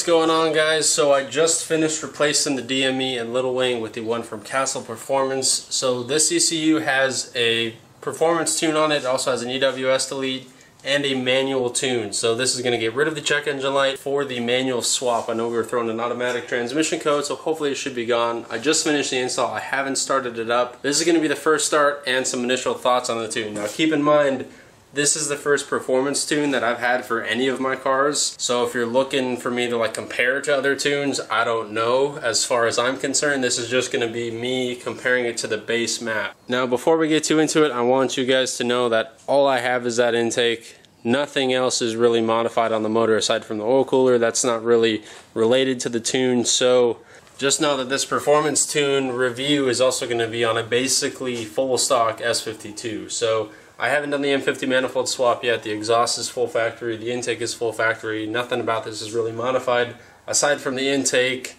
what's going on, guys? So I just finished replacing the DME and Little Wing with the one from Kassel Performance. So this ECU has a performance tune on it. It also has an EWS delete and a manual tune. So this is going to get rid of the check engine light for the manual swap. I know we were throwing an automatic transmission code, so hopefully it should be gone. I just finished the install. I haven't started it up. This is going to be the first start and some initial thoughts on the tune. Now keep in mind, this is the first performance tune that I've had for any of my cars. So if you're looking for me to like compare it to other tunes, I don't know. As far as I'm concerned, this is just going to be me comparing it to the base map. Now before we get too into it, I want you guys to know that all I have is that intake. Nothing else is really modified on the motor aside from the oil cooler. That's not really related to the tune. So just know that this performance tune review is also going to be on a basically full stock S52. So I haven't done the M50 manifold swap yet. The exhaust is full factory, the intake is full factory. Nothing about this is really modified aside from the intake,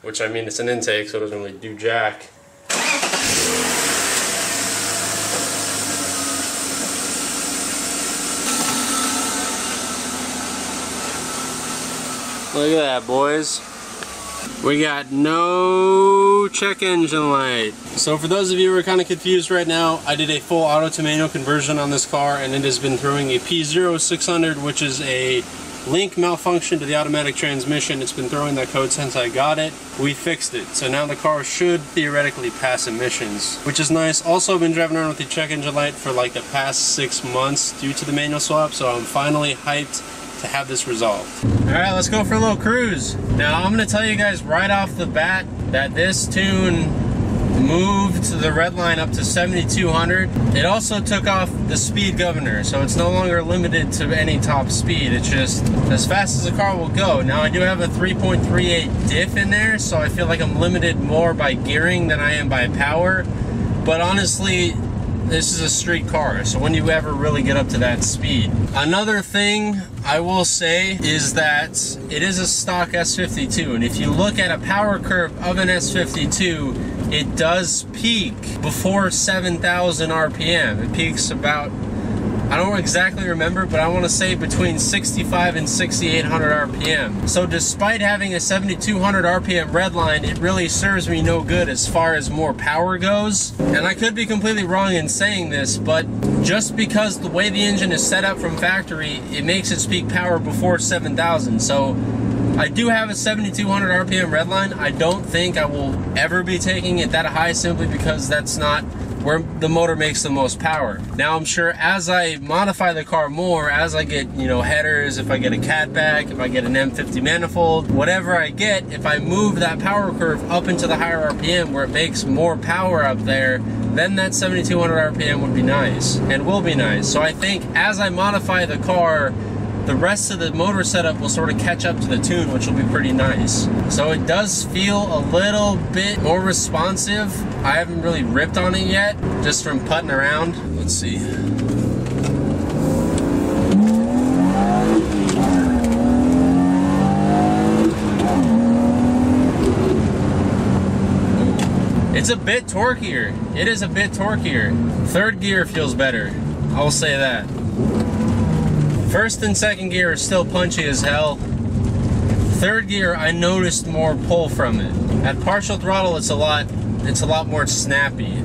which I mean it's an intake so it doesn't really do jack. Look at that, boys. We got no check engine light. So for those of you who are kind of confused right now, I did a full auto to manual conversion on this car, and it has been throwing a P0600, which is a link malfunction to the automatic transmission. It's been throwing that code since I got it. We fixed it. So now the car should theoretically pass emissions, which is nice. Also, I've been driving around with the check engine light for like the past 6 months due to the manual swap, so I'm finally hyped to have this resolved. Alright, let's go for a little cruise. Now I'm going to tell you guys right off the bat that this tune moved the red line up to 7,200. It also took off the speed governor, so it's no longer limited to any top speed. It's just as fast as the car will go. Now I do have a 3.38 diff in there, so I feel like I'm limited more by gearing than I am by power. But honestly, this is a street car, so when you ever really get up to that speed. Another thing I will say is that it is a stock S52, and if you look at a power curve of an S52, it does peak before 7,000 RPM. It peaks about, I don't exactly remember, but I want to say between 65 and 6,800 RPM. So despite having a 7,200 RPM red line, it really serves me no good as far as more power goes. And I could be completely wrong in saying this, but just because the way the engine is set up from factory, it makes its peak power before 7,000. So I do have a 7,200 RPM red line. I don't think I will ever be taking it that high simply because that's not where the motor makes the most power. Now I'm sure as I modify the car more, as I get, you know, headers, if I get a catback, if I get an M50 manifold, whatever I get, if I move that power curve up into the higher RPM where it makes more power up there, then that 7,200 RPM would be nice, and will be nice. So I think as I modify the car, the rest of the motor setup will sort of catch up to the tune, which will be pretty nice. So it does feel a little bit more responsive. I haven't really ripped on it yet, just from putting around. Let's see. It's a bit torquier. It is a bit torquier. Third gear feels better, I will say that. First and second gear are still punchy as hell. Third gear, I noticed more pull from it. At partial throttle, it's a lot more snappy.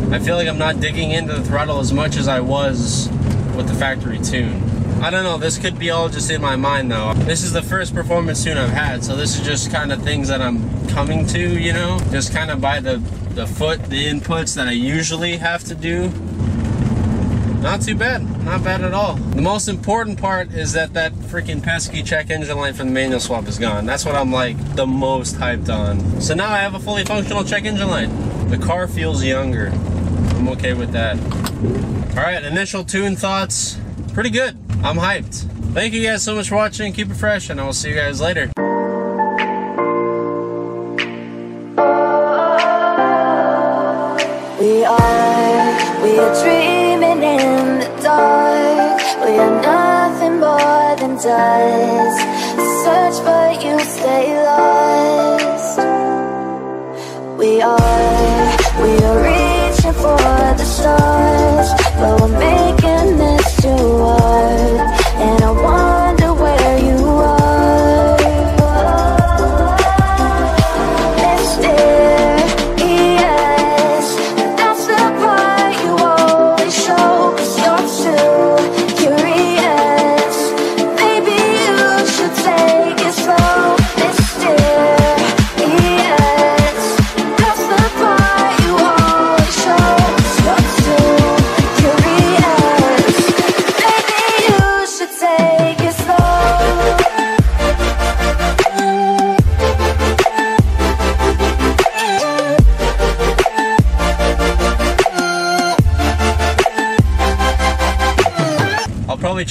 I feel like I'm not digging into the throttle as much as I was with the factory tune. I don't know, this could be all just in my mind though. This is the first performance tune I've had, so this is just kind of things that I'm coming to, you know? Just kind of by the foot, the inputs that I usually have to do. Not too bad, not bad at all. The most important part is that freaking pesky check engine light from the manual swap is gone. That's what I'm like the most hyped on. So now I have a fully functional check engine light. The car feels younger. I'm okay with that. All right, initial tune thoughts, pretty good. I'm hyped. Thank you guys so much for watching. Keep it fresh, and I will see you guys later. We are dreaming in the dark. We are nothing more than dust. Search but you stay lost. We are reaching for the stars, but we're making this too hard. And I wonder where you are.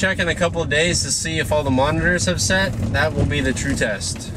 check in a couple of days to see if all the monitors have set. That will be the true test.